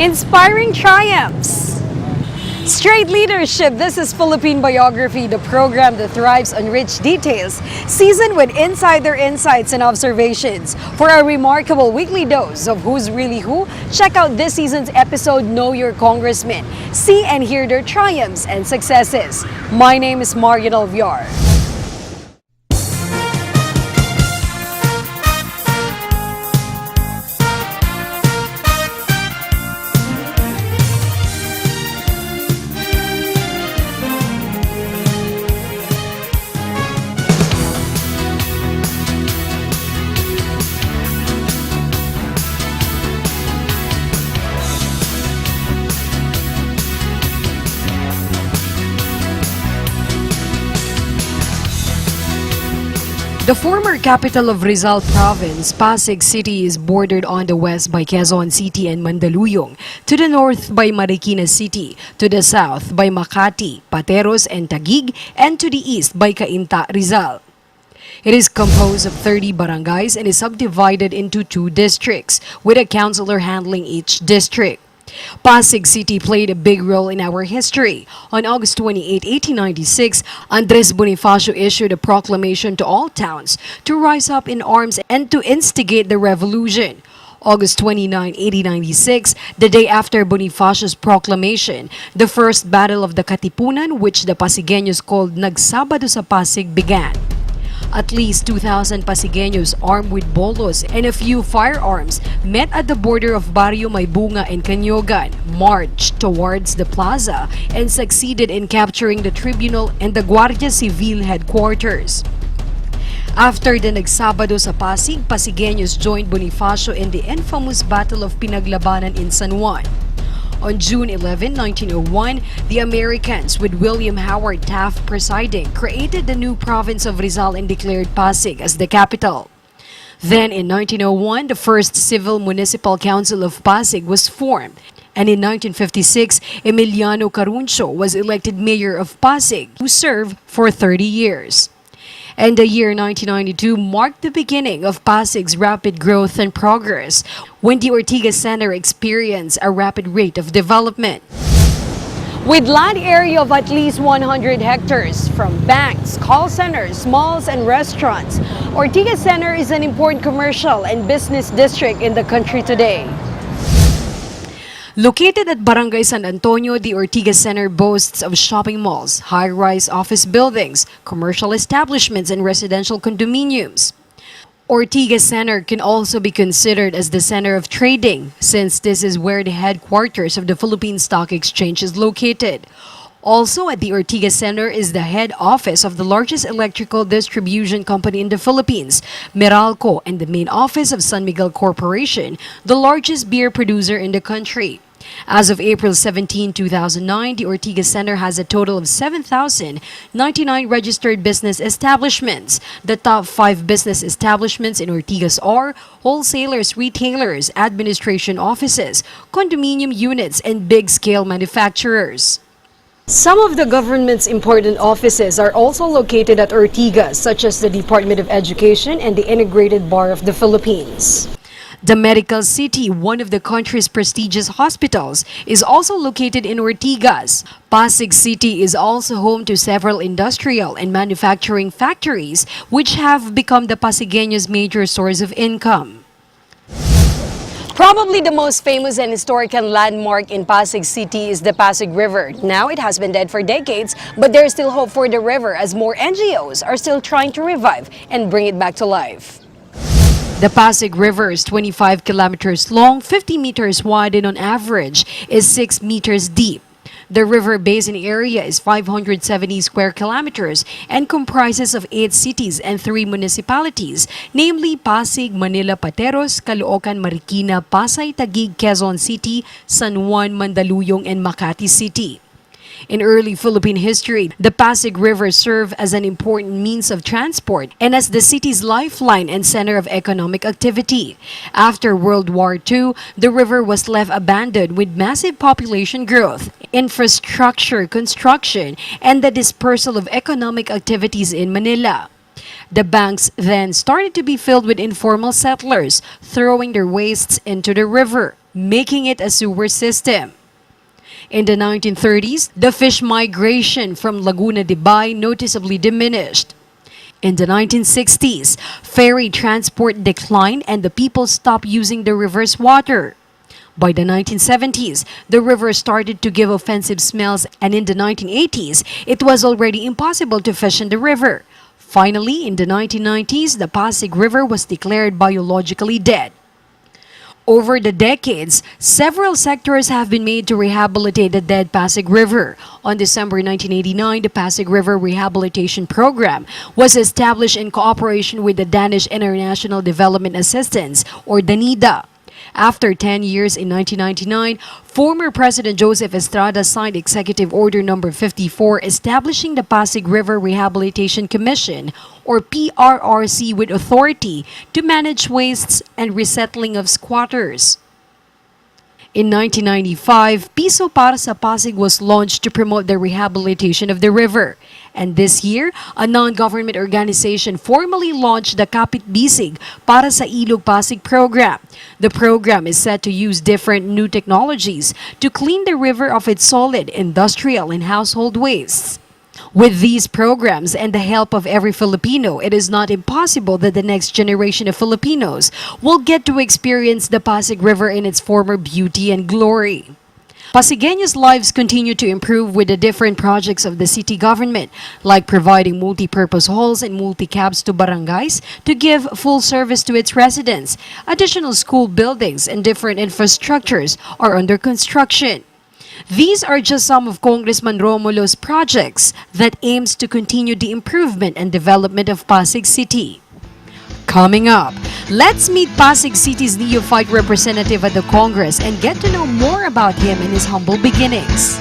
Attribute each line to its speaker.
Speaker 1: Inspiring triumphs. Straight Leadership. This is Philippine Biography, the program that thrives on rich details, seasoned with insider insights and observations. For a remarkable weekly dose of who's really who, check out this season's episode, Know Your Congressman. See and hear their triumphs and successes. My name is Marian Alviar. The former capital of Rizal Province, Pasig City, is bordered on the west by Quezon City and Mandaluyong, to the north by Marikina City, to the south by Makati, Pateros and Taguig, and to the east by Cainta, Rizal. It is composed of 30 barangays and is subdivided into 2 districts, with a councilor handling each district. Pasig City played a big role in our history. On August 28, 1896, Andres Bonifacio issued a proclamation to all towns to rise up in arms and to instigate the revolution. August 29, 1896, the day after Bonifacio's proclamation, the first battle of the Katipunan, which the Pasigueños called Nagsabado sa Pasig, began. At least 2,000 Pasigueños armed with bolos and a few firearms met at the border of Barrio Maybunga and Canyogan, marched towards the plaza, and succeeded in capturing the tribunal and the Guardia Civil headquarters. After the Nagsabado sa Pasig, Pasigueños joined Bonifacio in the infamous Battle of Pinaglabanan in San Juan. On June 11, 1901, the Americans, with William Howard Taft presiding, created the new province of Rizal and declared Pasig as the capital. Then in 1901, the first civil municipal council of Pasig was formed. And in 1956, Emiliano Caruncio was elected mayor of Pasig, who served for 30 years. And the year 1992 marked the beginning of Pasig's rapid growth and progress, when the Ortigas Center experienced a rapid rate of development. With land area of at least 100 hectares, from banks, call centers, malls, and restaurants, Ortigas Center is an important commercial and business district in the country today. Located at Barangay San Antonio, the Ortigas Center boasts of shopping malls, high-rise office buildings, commercial establishments, and residential condominiums. Ortigas Center can also be considered as the center of trading, since this is where the headquarters of the Philippine Stock Exchange is located. Also at the Ortigas Center is the head office of the largest electrical distribution company in the Philippines, Meralco, and the main office of San Miguel Corporation, the largest beer producer in the country. As of April 17, 2009, the Ortigas Center has a total of 7,099 registered business establishments. The top 5 business establishments in Ortigas are wholesalers, retailers, administration offices, condominium units, and big-scale manufacturers. Some of the government's important offices are also located at Ortigas, such as the Department of Education and the Integrated Bar of the Philippines. The Medical City, one of the country's prestigious hospitals, is also located in Ortigas. Pasig City is also home to several industrial and manufacturing factories, which have become the Pasigueños' major source of income. Probably the most famous and historical landmark in Pasig City is the Pasig River. Now it has been dead for decades, but there is still hope for the river as more NGOs are still trying to revive and bring it back to life. The Pasig River is 25 kilometers long, 50 meters wide, and on average is 6 meters deep. The river basin area is 570 square kilometers and comprises of 8 cities and 3 municipalities, namely Pasig, Manila, Pateros, Caloocan, Marikina, Pasay, Taguig, Quezon City, San Juan, Mandaluyong, and Makati City. In early Philippine history, the Pasig River served as an important means of transport and as the city's lifeline and center of economic activity. After World War II, the river was left abandoned with massive population growth, infrastructure construction, and the dispersal of economic activities in Manila. The banks then started to be filled with informal settlers, throwing their wastes into the river. making it a sewer system. In the 1930s, the fish migration from Laguna de Bay noticeably diminished. In the 1960s, ferry transport declined and the people stopped using the river's water. By the 1970s, the river started to give offensive smells, and in the 1980s, it was already impossible to fish in the river. Finally, in the 1990s, the Pasig River was declared biologically dead. Over the decades, several sectors have been made to rehabilitate the dead Pasig River. On December 1989, the Pasig River Rehabilitation Program was established in cooperation with the Danish International Development Assistance, or DANIDA. After 10 years in 1999, former President Joseph Estrada signed Executive Order Number 54 establishing the Pasig River Rehabilitation Commission, or PRRC, with authority to manage wastes and resettling of squatters. In 1995, Piso Para sa Pasig was launched to promote the rehabilitation of the river. And this year, a non-government organization formally launched the Kapit Bisig Para sa Ilog Pasig program. The program is set to use different new technologies to clean the river of its solid, industrial, and household wastes. With these programs and the help of every Filipino, it is not impossible that the next generation of Filipinos will get to experience the Pasig River in its former beauty and glory. Pasigueños' lives continue to improve with the different projects of the city government, like providing multi-purpose halls and multi-cabs to barangays to give full service to its residents. Additional school buildings and different infrastructures are under construction. These are just some of Congressman Romulo's projects that aims to continue the improvement and development of Pasig City. Coming up, let's meet Pasig City's neophyte representative at the Congress and get to know more about him and his humble beginnings.